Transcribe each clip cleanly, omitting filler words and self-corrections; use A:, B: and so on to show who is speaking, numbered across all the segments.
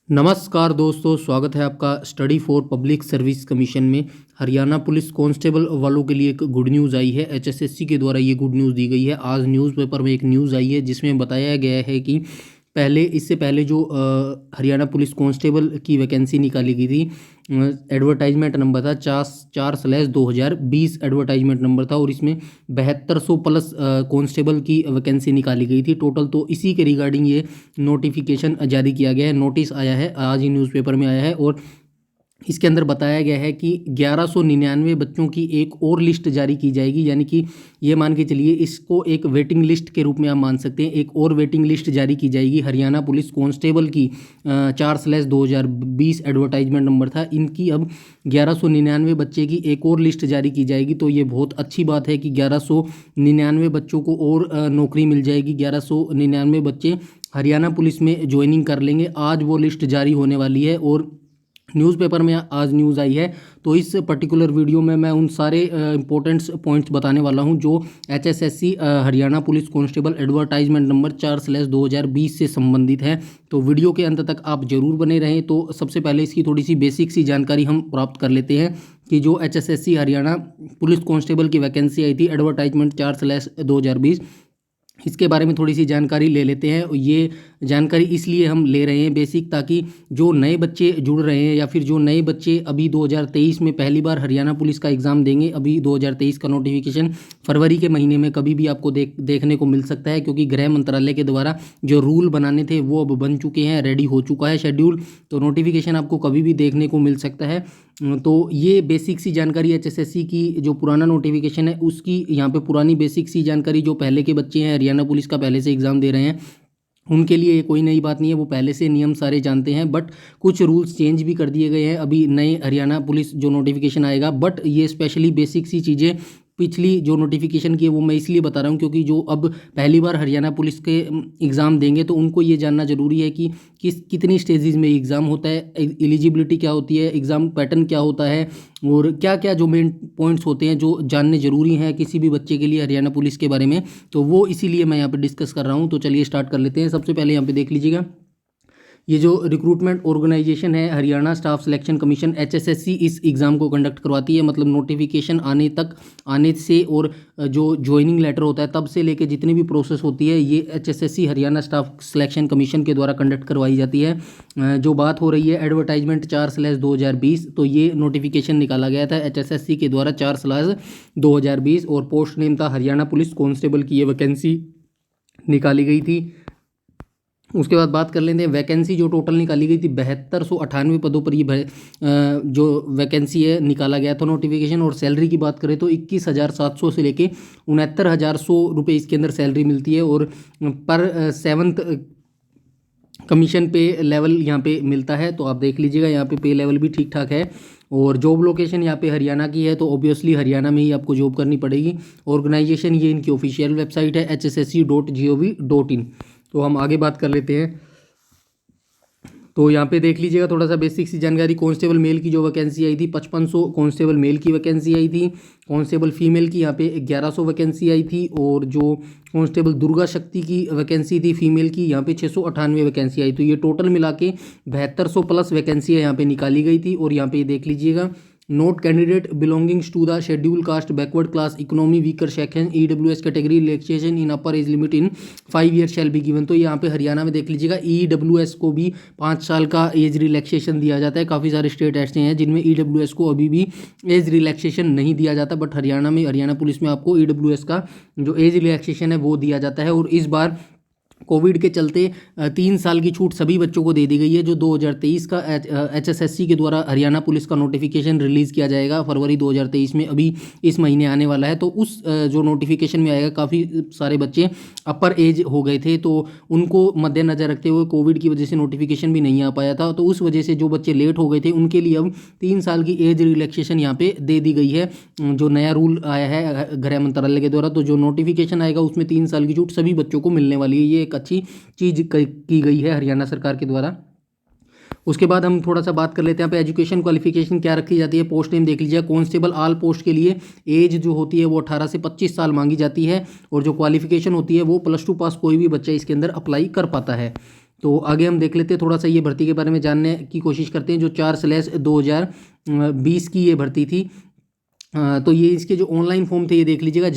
A: नमस्कार दोस्तों, स्वागत है आपका study for public service commission में। हरियाणा पुलिस कांस्टेबल वालों के लिए एक गुड न्यूज़ आई है। एचएसएससी के द्वारा ये गुड न्यूज़ दी गई है। आज न्यूज़पेपर में एक न्यूज़ आई है जिसमें बताया गया है कि इससे पहले जो हरियाणा पुलिस कांस्टेबल की वैकेंसी निकाली गई थी, एडवर्टाइजमेंट नंबर था 4/2020 एडवर्टाइजमेंट नंबर था और इसमें 7200 प्लस कांस्टेबल की वैकेंसी निकाली गई थी टोटल। तो इसी के रिगार्डिंग ये नोटिफिकेशन जारी किया गया है, नोटिस आया है, आज ही न्यूज़पेपर में आया है। और इसके अंदर बताया गया है कि 1199 बच्चों की एक और लिस्ट जारी की जाएगी, यानी कि ये मान के चलिए इसको एक वेटिंग लिस्ट के रूप में आप मान सकते हैं। एक और वेटिंग लिस्ट जारी की जाएगी हरियाणा पुलिस कांस्टेबल की। 4/2020 एडवर्टाइजमेंट नंबर था, इनकी अब 1199 बच्चे की एक और लिस्ट जारी की जाएगी। तो ये बहुत अच्छी बात है कि 1199 बच्चों को और नौकरी मिल जाएगी। 1199 बच्चे हरियाणा पुलिस में ज्वाइनिंग कर लेंगे। आज वो लिस्ट जारी होने वाली है और न्यूज़पेपर में आज न्यूज़ आई है। तो इस पर्टिकुलर वीडियो में मैं उन सारे इंपॉर्टेंट्स पॉइंट्स बताने वाला हूं जो HSSC Haryana police constable advertisement number 4/2020 से संबंधित है। तो वीडियो के अंत तक आप जरूर बने रहें। तो सबसे पहले इसकी थोड़ी सी बेसिक सी जानकारी हम प्राप्त कर लेते हैं कि जो एचएसएससी हरियाणा पुलिस कांस्टेबल की वैकेंसी आई थी एडवर्टाइजमेंट 4/2020, इसके बारे में थोड़ी सी जानकारी ले लेते हैं। ये जानकारी इसलिए हम ले रहे हैं बेसिक, ताकि जो नए बच्चे जुड़ रहे हैं या फिर जो नए बच्चे अभी 2023 में पहली बार हरियाणा पुलिस का एग्ज़ाम देंगे, अभी 2023 का नोटिफिकेशन फरवरी के महीने में कभी भी आपको देखने को मिल सकता है, क्योंकि गृह मंत्रालय के द्वारा जो रूल बनाने थे वो अब बन चुके हैं, रेडी हो चुका है शेड्यूल। तो नोटिफिकेशन आपको कभी भी देखने को मिल सकता है। तो ये बेसिक सी जानकारी एचएसएससी की जो पुराना नोटिफिकेशन है उसकी यहाँ पे पुरानी बेसिक सी जानकारी, जो पहले के बच्चे हैं हरियाणा पुलिस का पहले से एग्ज़ाम दे रहे हैं, उनके लिए ये कोई नई बात नहीं है, वो पहले से नियम सारे जानते हैं। बट कुछ रूल्स चेंज भी कर दिए गए हैं अभी नए हरियाणा पुलिस जो नोटिफिकेशन आएगा। बट ये स्पेशली बेसिक सी चीज़ें पिछली जो नोटिफिकेशन की है वो मैं इसलिए बता रहा हूँ क्योंकि जो अब पहली बार हरियाणा पुलिस के एग्ज़ाम देंगे तो उनको ये जानना ज़रूरी है कि कितनी स्टेजेस में एग्ज़ाम होता है, एलिजिबिलिटी क्या होती है, एग्ज़ाम पैटर्न क्या होता है और क्या क्या जो मेन पॉइंट्स होते हैं जो जानने ज़रूरी हैं किसी भी बच्चे के लिए हरियाणा पुलिस के बारे में। तो वो इसीलिए मैं यहाँ पर डिस्कस कर रहा हूँ। तो चलिए स्टार्ट कर लेते हैं। सबसे पहले यहाँ पर देख लीजिएगा, ये जो रिक्रूटमेंट ऑर्गेनाइजेशन है Haryana staff selection commission, HSSC इस एग्ज़ाम को कंडक्ट करवाती है। मतलब नोटिफिकेशन आने से और जो ज्वाइनिंग लेटर होता है तब से लेके जितनी भी प्रोसेस होती है ये HSSC Haryana staff selection commission के द्वारा कंडक्ट करवाई जाती है। जो बात हो रही है एडवर्टाइजमेंट 4/2020, तो ये नोटिफिकेशन निकाला गया था एचएसएससी के द्वारा 4/2020 और पोस्ट नेम था हरियाणा पुलिस कांस्टेबल की ये वैकेंसी निकाली गई थी। उसके बाद बात कर लेते हैं वैकेंसी जो टोटल निकाली गई थी 7298 पदों पर ये जो वैकेंसी है निकाला गया था नोटिफिकेशन। और सैलरी की बात करें तो 21,700 से लेके 69,100 रुपये इसके अंदर सैलरी मिलती है। और पर 7th कमीशन पे लेवल यहाँ पे मिलता है। तो आप देख लीजिएगा यहाँ पे लेवल भी ठीक ठाक है। और जॉब लोकेशन यहाँ पे हरियाणा की है, तो ऑब्वियसली हरियाणा में ही आपको जॉब करनी पड़ेगी। ऑर्गेनाइजेशन ये इनकी ऑफिशियल वेबसाइट है hssc.gov.in। तो हम आगे बात कर लेते हैं। तो यहाँ पे देख लीजिएगा थोड़ा सा बेसिक सी जानकारी। कांस्टेबल मेल की जो वैकेंसी आई थी 5500 कांस्टेबल मेल की वैकेंसी आई थी। कांस्टेबल फीमेल की यहाँ पे 1100 वैकेंसी आई थी। और जो कांस्टेबल दुर्गा शक्ति की वैकेंसी थी फीमेल की, यहाँ पे 698 वैकेंसी आई। तो ये टोटल मिला के 7200 प्लस वैकेंसी यहाँ पे निकाली गई थी। और यहाँ पे देख लीजिएगा, note candidate belongings to the schedule caste backward class economy weaker section EWS category relaxation in upper age limit in 5 year shall be given. तो यहाँ पे हरियाणा में देख लीजिएगा ईडब्ल्यूएस को भी 5 साल का एज रिलैक्सेशन दिया जाता है। काफ़ी सारे स्टेट ऐसे हैं जिनमें ईडब्ल्यूएस को अभी भी एज रिलैक्सेशन नहीं दिया जाता, बट हरियाणा में हरियाणा पुलिस में आपको ईडब्ल्यूएस का जो एज रिलैक्सेशन है वो दिया जाता है। और इस बार कोविड के चलते 3 साल की छूट सभी बच्चों को दे दी गई है। जो 2023 का एचएसएससी के द्वारा हरियाणा पुलिस का नोटिफिकेशन रिलीज़ किया जाएगा फरवरी 2023 में, अभी इस महीने आने वाला है। तो उस जो नोटिफिकेशन में आएगा काफ़ी सारे बच्चे अपर एज हो गए थे, तो उनको मद्देनज़र रखते हुए कोविड की वजह से नोटिफिकेशन भी नहीं आ पाया था। तो उस वजह से जो बच्चे लेट हो गए थे उनके लिए अब 3 साल की एज रिलैक्सेशन यहाँ पे दे दी गई है। जो नया रूल आया है गृह मंत्रालय के द्वारा, तो जो नोटिफिकेशन आएगा उसमें 3 साल की छूट सभी बच्चों को मिलने वाली है। ये अच्छी चीज की गई है हरियाणा सरकार के द्वारा। उसके बाद हम थोड़ा सा बात कर लेते हैं यहाँ पे एजुकेशन क्वालिफिकेशन क्या रखी जाती है। पोस्ट नेम देख लीजिए, कांस्टेबल ऑल पोस्ट के लिए एज जो होती है वो 18 से 25 साल मांगी जाती है। और जो क्वालिफिकेशन होती है वो +2 पास कोई भी बच्चा इसके अंदर अप्लाई कर पाता है। तो आगे हम देख लेते हैं, थोड़ा सा ये भर्ती के बारे में जानने की कोशिश करते हैं। जो 4/2020 की ये भर्ती थी। तो ये इसके जो ऑनलाइन फॉर्म थे ये देख लीजिएगा,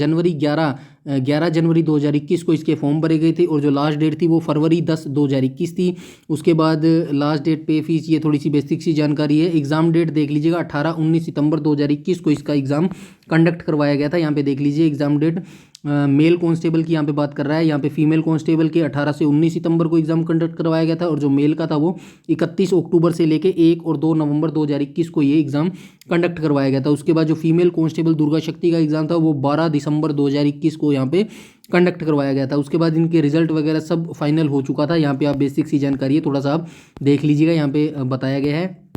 A: 11 जनवरी 2021 को इसके फॉर्म भरे गए थे, और जो लास्ट डेट थी वो फरवरी 10 2021 थी। उसके बाद लास्ट डेट, पे फीस, ये थोड़ी सी बेसिक सी जानकारी है। एग्जाम डेट देख लीजिएगा, 18-19 सितंबर 2021 को इसका एग्ज़ाम कंडक्ट करवाया गया था। यहाँ पे देख लीजिए एग्जाम डेट। मेल कांस्टेबल की यहाँ पे बात कर रहा है, यहाँ पे फीमेल कांस्टेबल के 18 से 19 सितंबर को एग्जाम कंडक्ट करवाया गया था, और जो मेल का था वो 31 अक्टूबर से लेके 1 और 2 नवंबर 2021 को ये एग्ज़ाम कंडक्ट करवाया गया था। उसके बाद जो फीमेल कांस्टेबल दुर्गा शक्ति का एग्ज़ाम था वो 12 दिसंबर 2021 को यहाँ पे कंडक्ट करवाया गया था। उसके बाद इनके रिजल्ट वगैरह सब फाइनल हो चुका था। यहाँ पे आप बेसिक सी जानकारी है, थोड़ा सा आप देख लीजिएगा, यहाँ पे बताया गया है।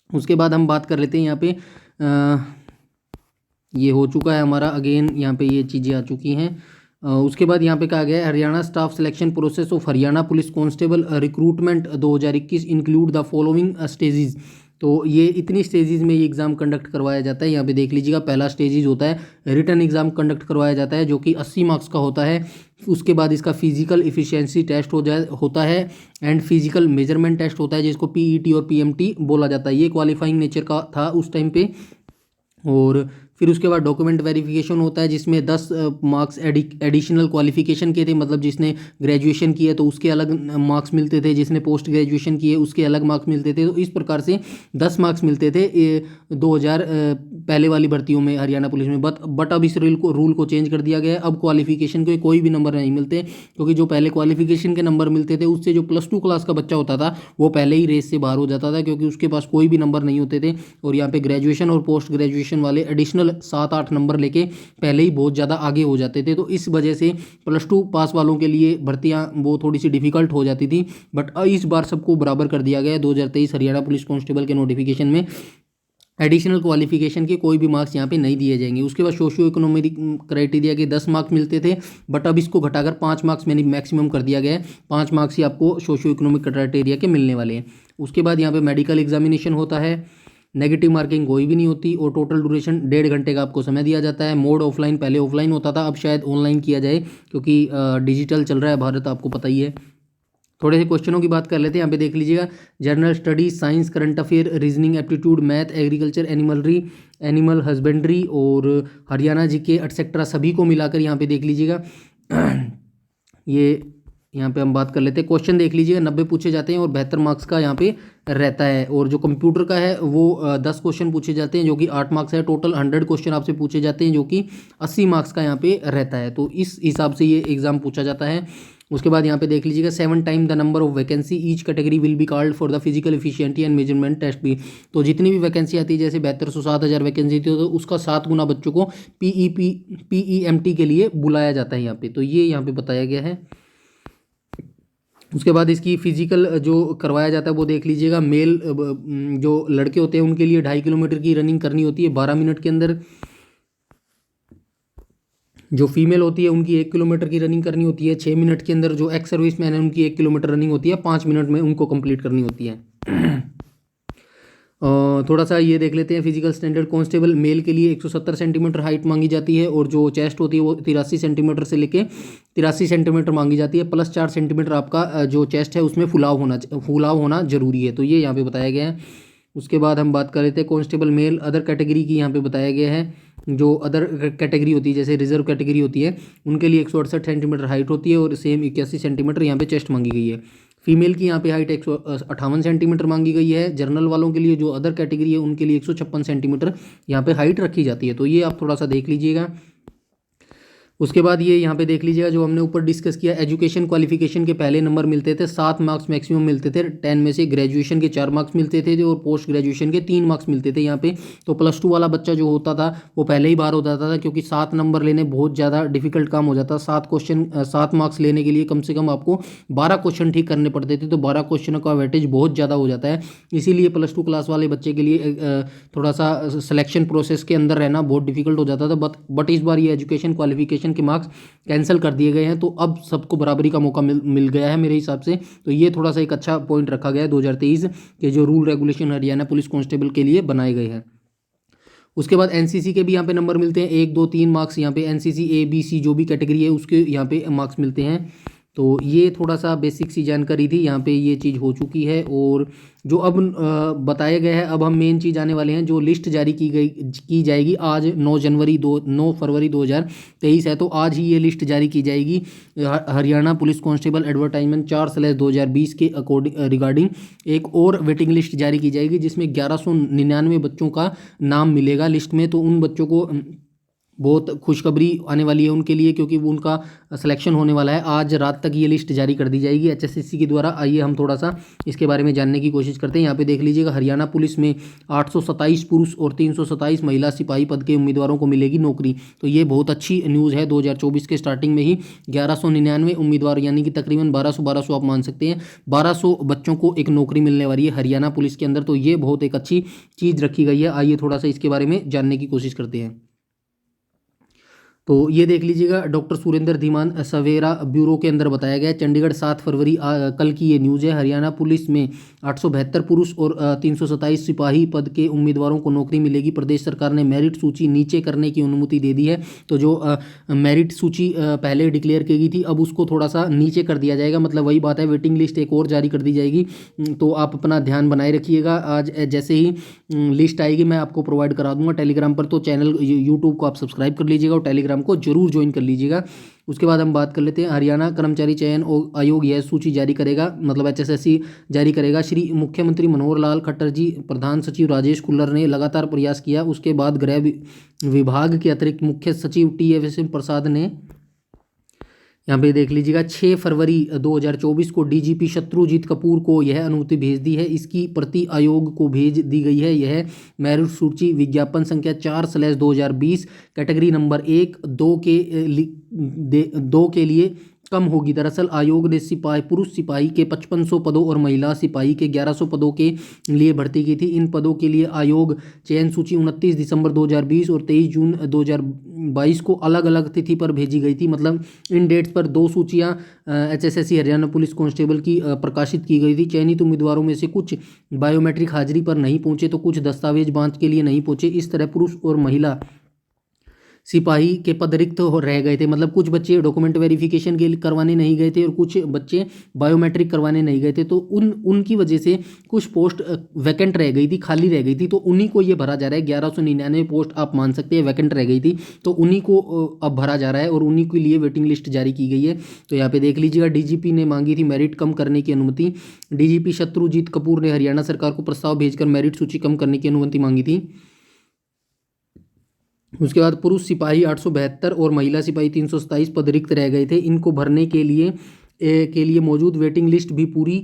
A: उसके बाद हम बात कर लेते हैं, यहाँ पे ये हो चुका है हमारा, अगेन यहाँ पे ये चीज़ें आ चुकी हैं। उसके बाद यहाँ पे कहा गया है, Haryana staff selection process of Haryana police constable recruitment 2021 include the following stages. तो ये इतनी स्टेजेस में ये एग्ज़ाम कंडक्ट करवाया जाता है। यहाँ पे देख लीजिएगा, पहला स्टेजेस होता है रिटन एग्ज़ाम कंडक्ट करवाया जाता है, जो कि 80 मार्क्स का होता है। उसके बाद इसका फिजिकल इफिशियंसी टेस्ट होता है, एंड फिजिकल मेजरमेंट टेस्ट होता है, जिसको पीईटी और पीएमटी बोला जाता है। ये क्वालिफाइंग नेचर का था उस टाइम पे। और फिर उसके बाद डॉक्यूमेंट वेरिफिकेशन होता है, जिसमें 10 मार्क्स एडिशनल क्वालिफिकेशन के थे, मतलब जिसने ग्रेजुएशन किया तो उसके अलग मार्क्स मिलते थे, जिसने पोस्ट ग्रेजुएशन किए उसके अलग मार्क्स मिलते थे। तो इस प्रकार से 10 मार्क्स मिलते थे 2000 पहले वाली भर्तियों में हरियाणा पुलिस में। बट अब इस रूल को चेंज कर दिया गया है। अब क्वालिफिकेशन के कोई भी नंबर नहीं मिलते, क्योंकि जो पहले क्वालिफिकेशन के नंबर मिलते थे उससे जो +2 क्लास का बच्चा होता था वो पहले ही रेस से बाहर हो जाता था, क्योंकि उसके पास कोई भी नंबर नहीं होते थे। और यहाँ पे ग्रेजुएशन और पोस्ट ग्रेजुएशन वाले एडिशनल 7-8 नंबर लेके पहले ही बहुत ज़्यादा आगे हो जाते थे। तो इस वजह से +2 पास वालों के लिए भर्तियां वो थोड़ी सी डिफिकल्ट हो जाती थी। बट इस बार सबको बराबर कर दिया गया है। 2023 हरियाणा पुलिस कांस्टेबल के नोटिफिकेशन में एडिशनल क्वालिफिकेशन के कोई भी मार्क्स यहाँ पे नहीं दिए जाएंगे। उसके बाद सोशियो इकोनॉमिक क्राइटेरिया के 10 मार्क्स मिलते थे, बट अब इसको घटाकर 5 मार्क्स मैंने मैक्सिमम कर दिया गया है। 5 मार्क्स ही आपको सोशियो इकोनॉमिक क्राइटेरिया के मिलने वाले हैं। उसके बाद यहाँ पे मेडिकल एग्जामिनेशन होता है, नेगेटिव मार्किंग कोई भी नहीं होती, और टोटल ड्यूरेशन 1.5 घंटे का आपको समय दिया जाता है। मोड ऑफलाइन, पहले ऑफलाइन होता था, अब शायद ऑनलाइन किया जाए, क्योंकि डिजिटल चल रहा है भारत, आपको पता ही है। थोड़े से क्वेश्चनों की बात कर लेते हैं। यहाँ पे देख लीजिएगा, general studies, science, current affair, reasoning, aptitude, math, agriculture, animal husbandry और हरियाणा जीके एटसेट्रा सभी को मिलाकर यहाँ पे देख लीजिएगा। ये यहाँ पे हम बात कर लेते हैं। क्वेश्चन देख लीजिएगा, 90 पूछे जाते हैं और 72 मार्क्स का यहाँ पे रहता है। और जो कंप्यूटर का है वो 10 क्वेश्चन पूछे जाते हैं, जो कि 8 मार्क्स है। टोटल 100 क्वेश्चन आपसे पूछे जाते हैं, जो कि 80 मार्क्स का यहाँ पे रहता है। तो इस हिसाब से ये एग्जाम पूछा जाता है। उसके बाद यहाँ पे देख लीजिएगा, 7 time the number of vacancy each category will be called for the physical efficiency and measurement test भी। तो जितनी भी वैकेंसी आती है, जैसे 7200 7000 वैकेंसी थी, तो उसका 7 गुना बच्चों को PEMT के लिए बुलाया जाता है यहाँ पे। तो ये यहाँ पे बताया गया है। उसके बाद इसकी फिजिकल जो करवाया जाता है वो देख लीजिएगा, मेल जो लड़के होते हैं उनके लिए 2.5 किलोमीटर की रनिंग करनी होती है 12 मिनट के अंदर। जो फीमेल होती है उनकी 1 किलोमीटर की रनिंग करनी होती है 6 मिनट के अंदर। जो एक्स सर्विस मैन है उनकी 1 किलोमीटर रनिंग होती है 5 मिनट में उनको कंप्लीट करनी होती है। थोड़ा सा ये देख लेते हैं, फिजिकल स्टैंडर्ड कांस्टेबल मेल के लिए 170 सेंटीमीटर हाइट मांगी जाती है, और जो चेस्ट होती है वो 83 सेंटीमीटर से लेके 83 सेंटीमीटर मांगी जाती है, प्लस 4 सेंटीमीटर आपका जो चेस्ट है उसमें फुलाव होना जरूरी है। तो ये यहाँ पे बताया गया है। उसके बाद हम बात कर रहे थे कांस्टेबल मेल अदर कैटेगरी की, यहाँ पे बताया गया है। जो अदर कैटेगरी होती है, जैसे रिजर्व कैटेगरी होती है, उनके लिए 168 सेंटीमीटर हाइट होती है, और सेम 81 सेंटीमीटर यहाँ पे चेस्ट मांगी गई है। फीमेल की यहाँ पे हाइट 158 सेंटीमीटर मांगी गई है। जर्नल वालों के लिए जो अदर कैटेगरी है उनके लिए 156 सेंटीमीटर यहाँ पे हाइट रखी जाती है। तो ये आप थोड़ा सा देख लीजिएगा। उसके बाद ये यहाँ पे देख लीजिएगा, जो हमने ऊपर डिस्कस किया, एजुकेशन क्वालिफिकेशन के पहले नंबर मिलते थे, 7 मार्क्स मैक्सिमम मिलते थे 10 में से। ग्रेजुएशन के 4 मार्क्स मिलते थे, और पोस्ट ग्रेजुएशन के 3 मार्क्स मिलते थे यहाँ पे। तो +2 वाला बच्चा जो होता था वो पहले ही बाहर हो जाता था, क्योंकि 7 नंबर लेने बहुत ज़्यादा डिफिकल्ट काम हो जाता। 7 मार्क्स लेने के लिए कम से कम आपको 12 क्वेश्चन ठीक करने पड़ते थे, तो 12 क्वेश्चनों का वेटेज बहुत ज़्यादा हो जाता है। इसीलिए +2 क्लास वाले बच्चे के लिए थोड़ा सा सिलेक्शन प्रोसेस के अंदर रहना बहुत डिफिकल्ट हो जाता था। बट इस बार ये एजुकेशन क्वालिफिकेशन के मार्क्स कैंसिल कर दिए गए हैं, तो अब सबको बराबरी का मौका मिल गया है मेरे हिसाब से। तो ये थोड़ा सा एक अच्छा पॉइंट रखा गया है 2023 के जो rule regulation Haryana police constable के लिए बनाए गए हैं। उसके बाद एनसीसी के भी यहाँ पे नंबर मिलते हैं, 1 2 3 मार्क्स यहाँ पे एनसीसी A B C जो भी कैटेगरी है उसके यहाँ पे मार्क्स मिलते हैं। तो ये थोड़ा सा बेसिक सी जानकारी थी, यहाँ पे ये चीज़ हो चुकी है। और जो अब बताया गया है, अब हम मेन चीज़ आने वाले हैं। जो लिस्ट जारी की जाएगी आज 9 फरवरी 2023 है, तो आज ही ये लिस्ट जारी की जाएगी। हरियाणा पुलिस कांस्टेबल एडवर्टाइजमेंट 4/2020 के अकॉर्डिंग रिगार्डिंग एक और वेटिंग लिस्ट जारी की जाएगी, जिसमें 1199 बच्चों का नाम मिलेगा लिस्ट में। तो उन बच्चों को बहुत खुशखबरी आने वाली है उनके लिए, क्योंकि वो उनका सिलेक्शन होने वाला है। आज रात तक ये लिस्ट जारी कर दी जाएगी एचएसएससी के द्वारा। आइए हम थोड़ा सा इसके बारे में जानने की कोशिश करते हैं। यहाँ पे देख लीजिएगा, हरियाणा पुलिस में 827 पुरुष और 327 महिला सिपाही पद के उम्मीदवारों को मिलेगी नौकरी। तो ये बहुत अच्छी न्यूज़ है। 2024 के स्टार्टिंग में ही 1199 उम्मीदवार, यानी कि तकरीबन 1200 आप मान सकते हैं, 1200 बच्चों को एक नौकरी मिलने वाली है हरियाणा पुलिस के अंदर। तो ये बहुत एक अच्छी चीज़ रखी गई है। आइए थोड़ा सा इसके बारे में जानने की कोशिश करते हैं। तो ये देख लीजिएगा, डॉक्टर सुरेंद्र धीमान सवेरा ब्यूरो के अंदर बताया गया है। चंडीगढ़ 7 फरवरी कल की ये न्यूज़ है। हरियाणा पुलिस में 872 पुरुष और 327 सिपाही पद के उम्मीदवारों को नौकरी मिलेगी। प्रदेश सरकार ने मेरिट सूची नीचे करने की अनुमति दे दी है। तो जो मेरिट सूची पहले डिक्लेयर की गई थी, अब उसको थोड़ा सा नीचे कर दिया जाएगा। मतलब वही बात है, वेटिंग लिस्ट एक और जारी कर दी जाएगी। तो आप अपना ध्यान बनाए रखिएगा। आज जैसे ही लिस्ट आएगी मैं आपको प्रोवाइड करा दूंगा टेलीग्राम पर। तो चैनल यूट्यूब को आप सब्सक्राइब कर लीजिएगा और टेलीग्राम को जरूर ज्वाइन कर लीजिएगा। उसके बाद हम बात कर लेते हैं, हरियाणा कर्मचारी चयन आयोग यह सूची जारी करेगा, मतलब एचएसएससी जारी करेगा। श्री मुख्यमंत्री मनोहर लाल खट्टर जी, प्रधान सचिव राजेश खुल्लर ने लगातार प्रयास किया। उसके बाद गृह विभाग के अतिरिक्त मुख्य सचिव टी प्रसाद ने, यहाँ पे देख लीजिएगा, 6 फरवरी 2024 को डीजीपी शत्रुजीत कपूर को यह अनुमति भेज दी है। इसकी प्रति आयोग को भेज दी गई है। यह मेरिट सूची विज्ञापन संख्या 4/2020 कैटेगरी नंबर 1, 2 के लिए कम होगी। दरअसल आयोग ने पुरुष सिपाही के 5500 पदों और महिला सिपाही के 1100 पदों के लिए भर्ती की थी। इन पदों के लिए आयोग चयन सूची 29 दिसंबर 2020 और 23 जून 2022 को अलग अलग तिथि पर भेजी गई थी। मतलब इन डेट्स पर 2 सूचियां एचएसएससी हरियाणा पुलिस कांस्टेबल की प्रकाशित की गई थी। चयनित उम्मीदवारों में से कुछ बायोमेट्रिक हाजिरी पर नहीं पहुंचे, तो कुछ दस्तावेज जांच के लिए नहीं पहुंचे। इस तरह पुरुष और महिला सिपाही के पद रिक्त रह गए थे। मतलब कुछ बच्चे डॉक्यूमेंट वेरिफिकेशन के लिए करवाने नहीं गए थे और कुछ बच्चे बायोमेट्रिक करवाने नहीं गए थे। तो उनकी वजह से कुछ पोस्ट वैकेंट रह गई थी, खाली रह गई थी। तो उन्हीं को ये भरा जा रहा है। 1199 पोस्ट आप मान सकते हैं वैकेंट रह गई थी, तो उन्हीं को अब भरा जा रहा है और उन्हीं के लिए वेटिंग लिस्ट जारी की गई है। तो यहाँ पे देख लीजिएगा, डीजीपी ने मांगी थी मेरिट कम करने की अनुमति। डीजीपी शत्रुजीत कपूर ने हरियाणा सरकार को प्रस्ताव भेजकर मेरिट सूची कम करने की अनुमति मांगी थी। उसके बाद पुरुष सिपाही 872 और महिला सिपाही 327 पद रिक्त रह गए थे। इनको भरने के लिए मौजूद वेटिंग लिस्ट भी पूरी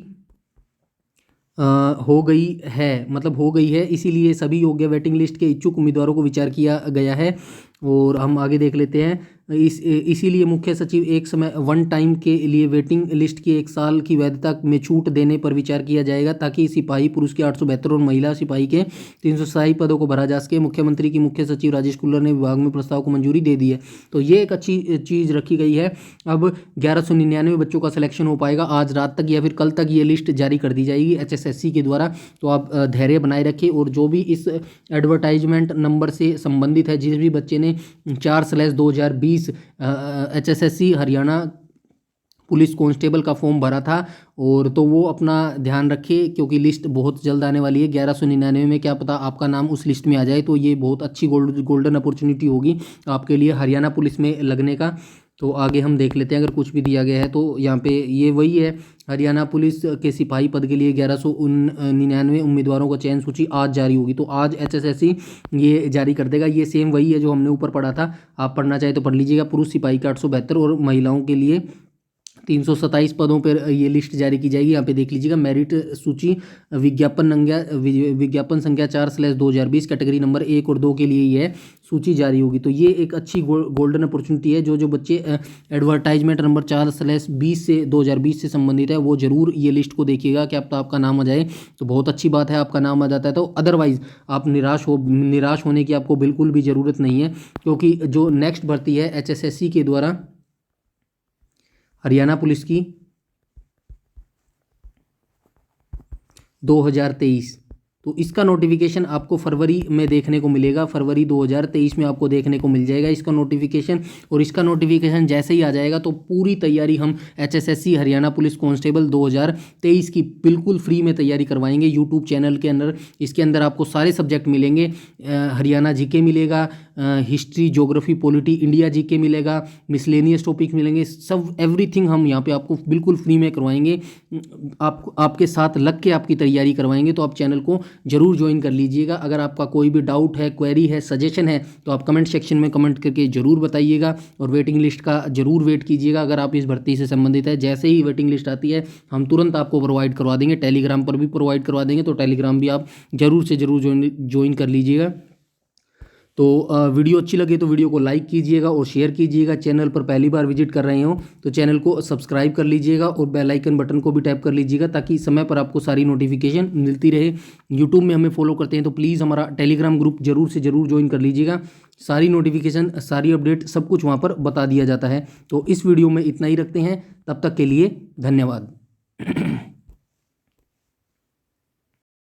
A: हो गई है, मतलब हो गई है। इसीलिए सभी योग्य वेटिंग लिस्ट के इच्छुक उम्मीदवारों को विचार किया गया है। और हम आगे देख लेते हैं, इसीलिए मुख्य सचिव एक समय वन टाइम के लिए वेटिंग लिस्ट की 1 साल की वैधता में छूट देने पर विचार किया जाएगा, ताकि सिपाही पुरुष के 872 और महिला सिपाही के 327 पदों को भरा जा सके। मुख्यमंत्री की मुख्य सचिव राजेश खुल्लर ने विभाग में प्रस्ताव को मंजूरी दे दी है। तो ये एक अच्छी चीज़ रखी गई है। अब 1199 बच्चों का सिलेक्शन हो पाएगा। आज रात तक या फिर कल तक ये लिस्ट जारी कर दी जाएगी एचएसएससी के द्वारा। तो आप धैर्य बनाए रखिए। और जो भी इस एडवर्टाइजमेंट नंबर से संबंधित है, जिस भी बच्चे ने 4/2020 एचएसएससी हरियाणा पुलिस कांस्टेबल का फॉर्म भरा था, और तो वो अपना ध्यान रखे, क्योंकि लिस्ट बहुत जल्द आने वाली है। 1199 में क्या पता आपका नाम उस लिस्ट में आ जाए। तो ये बहुत अच्छी गोल्डन अपॉर्चुनिटी होगी आपके लिए हरियाणा पुलिस में लगने का। तो आगे हम देख लेते हैं, अगर कुछ भी दिया गया है तो यहाँ पे ये वही है, हरियाणा पुलिस के सिपाही पद के लिए 1199 उम्मीदवारों का चयन सूची आज जारी होगी। तो आज एचएसएससी ये जारी कर देगा। ये सेम वही है जो हमने ऊपर पढ़ा था, आप पढ़ना चाहे तो पढ़ लीजिएगा। पुरुष सिपाही का 872 और महिलाओं के लिए 327 पदों पर ये लिस्ट जारी की जाएगी। यहाँ पे देख लीजिएगा, मेरिट सूची विज्ञापन संख्या 4/2020 कैटेगरी नंबर 1 और 2 के लिए यह सूची जारी होगी। तो ये एक अच्छी गोल्डन अपॉर्चुनिटी है। जो बच्चे एडवर्टाइजमेंट नंबर 4/20 से 2020 से संबंधित है, वो जरूर ये लिस्ट को देखिएगा कि अब तो आपका नाम आ जाए। तो बहुत अच्छी बात है, आपका नाम आ जाता है। तो अदरवाइज आप निराश होने की आपको बिल्कुल भी ज़रूरत नहीं है, क्योंकि जो नेक्स्ट भर्ती है एचएसएससी के द्वारा हरियाणा पुलिस की 2023, तो इसका नोटिफिकेशन आपको फरवरी में देखने को मिलेगा, फरवरी 2023 में आपको देखने को मिल जाएगा इसका नोटिफिकेशन। और इसका नोटिफिकेशन जैसे ही आ जाएगा तो पूरी तैयारी हम HSSC हरियाणा पुलिस कांस्टेबल 2023 की बिल्कुल फ्री में तैयारी करवाएंगे यूट्यूब चैनल के अंदर। इसके अंदर आपको सारे सब्जेक्ट मिलेंगे, हरियाणा जीके मिलेगा, history, geography, polity, India GK मिलेगा, मिसलेनियस टॉपिक मिलेंगे, सब एवरीथिंग हम यहाँ पे आपको बिल्कुल फ्री में करवाएंगे। आपके साथ लग के आपकी तैयारी करवाएंगे। तो आप चैनल को जरूर ज्वाइन कर लीजिएगा। अगर आपका कोई भी डाउट है, क्वेरी है, सजेशन है तो आप कमेंट सेक्शन में कमेंट करके जरूर बताइएगा। और वेटिंग लिस्ट का जरूर वेट कीजिएगा अगर आप इस भर्ती से संबंधित है। जैसे ही वेटिंग लिस्ट आती है हम तुरंत आपको प्रोवाइड करवा देंगे, टेलीग्राम पर भी प्रोवाइड करवा देंगे। तो टेलीग्राम भी आप जरूर से जरूर ज्वाइन कर लीजिएगा। तो वीडियो अच्छी लगे तो वीडियो को लाइक कीजिएगा और शेयर कीजिएगा। चैनल पर पहली बार विजिट कर रहे हो तो चैनल को सब्सक्राइब कर लीजिएगा और बेल आइकन बटन को भी टैप कर लीजिएगा ताकि समय पर आपको सारी नोटिफिकेशन मिलती रहे। यूट्यूब में हमें फॉलो करते हैं तो प्लीज़ हमारा टेलीग्राम ग्रुप जरूर से जरूर ज्वाइन कर लीजिएगा। सारी नोटिफिकेशन, सारी अपडेट, सब कुछ वहाँ पर बता दिया जाता है। तो इस वीडियो में इतना ही रखते हैं, तब तक के लिए धन्यवाद।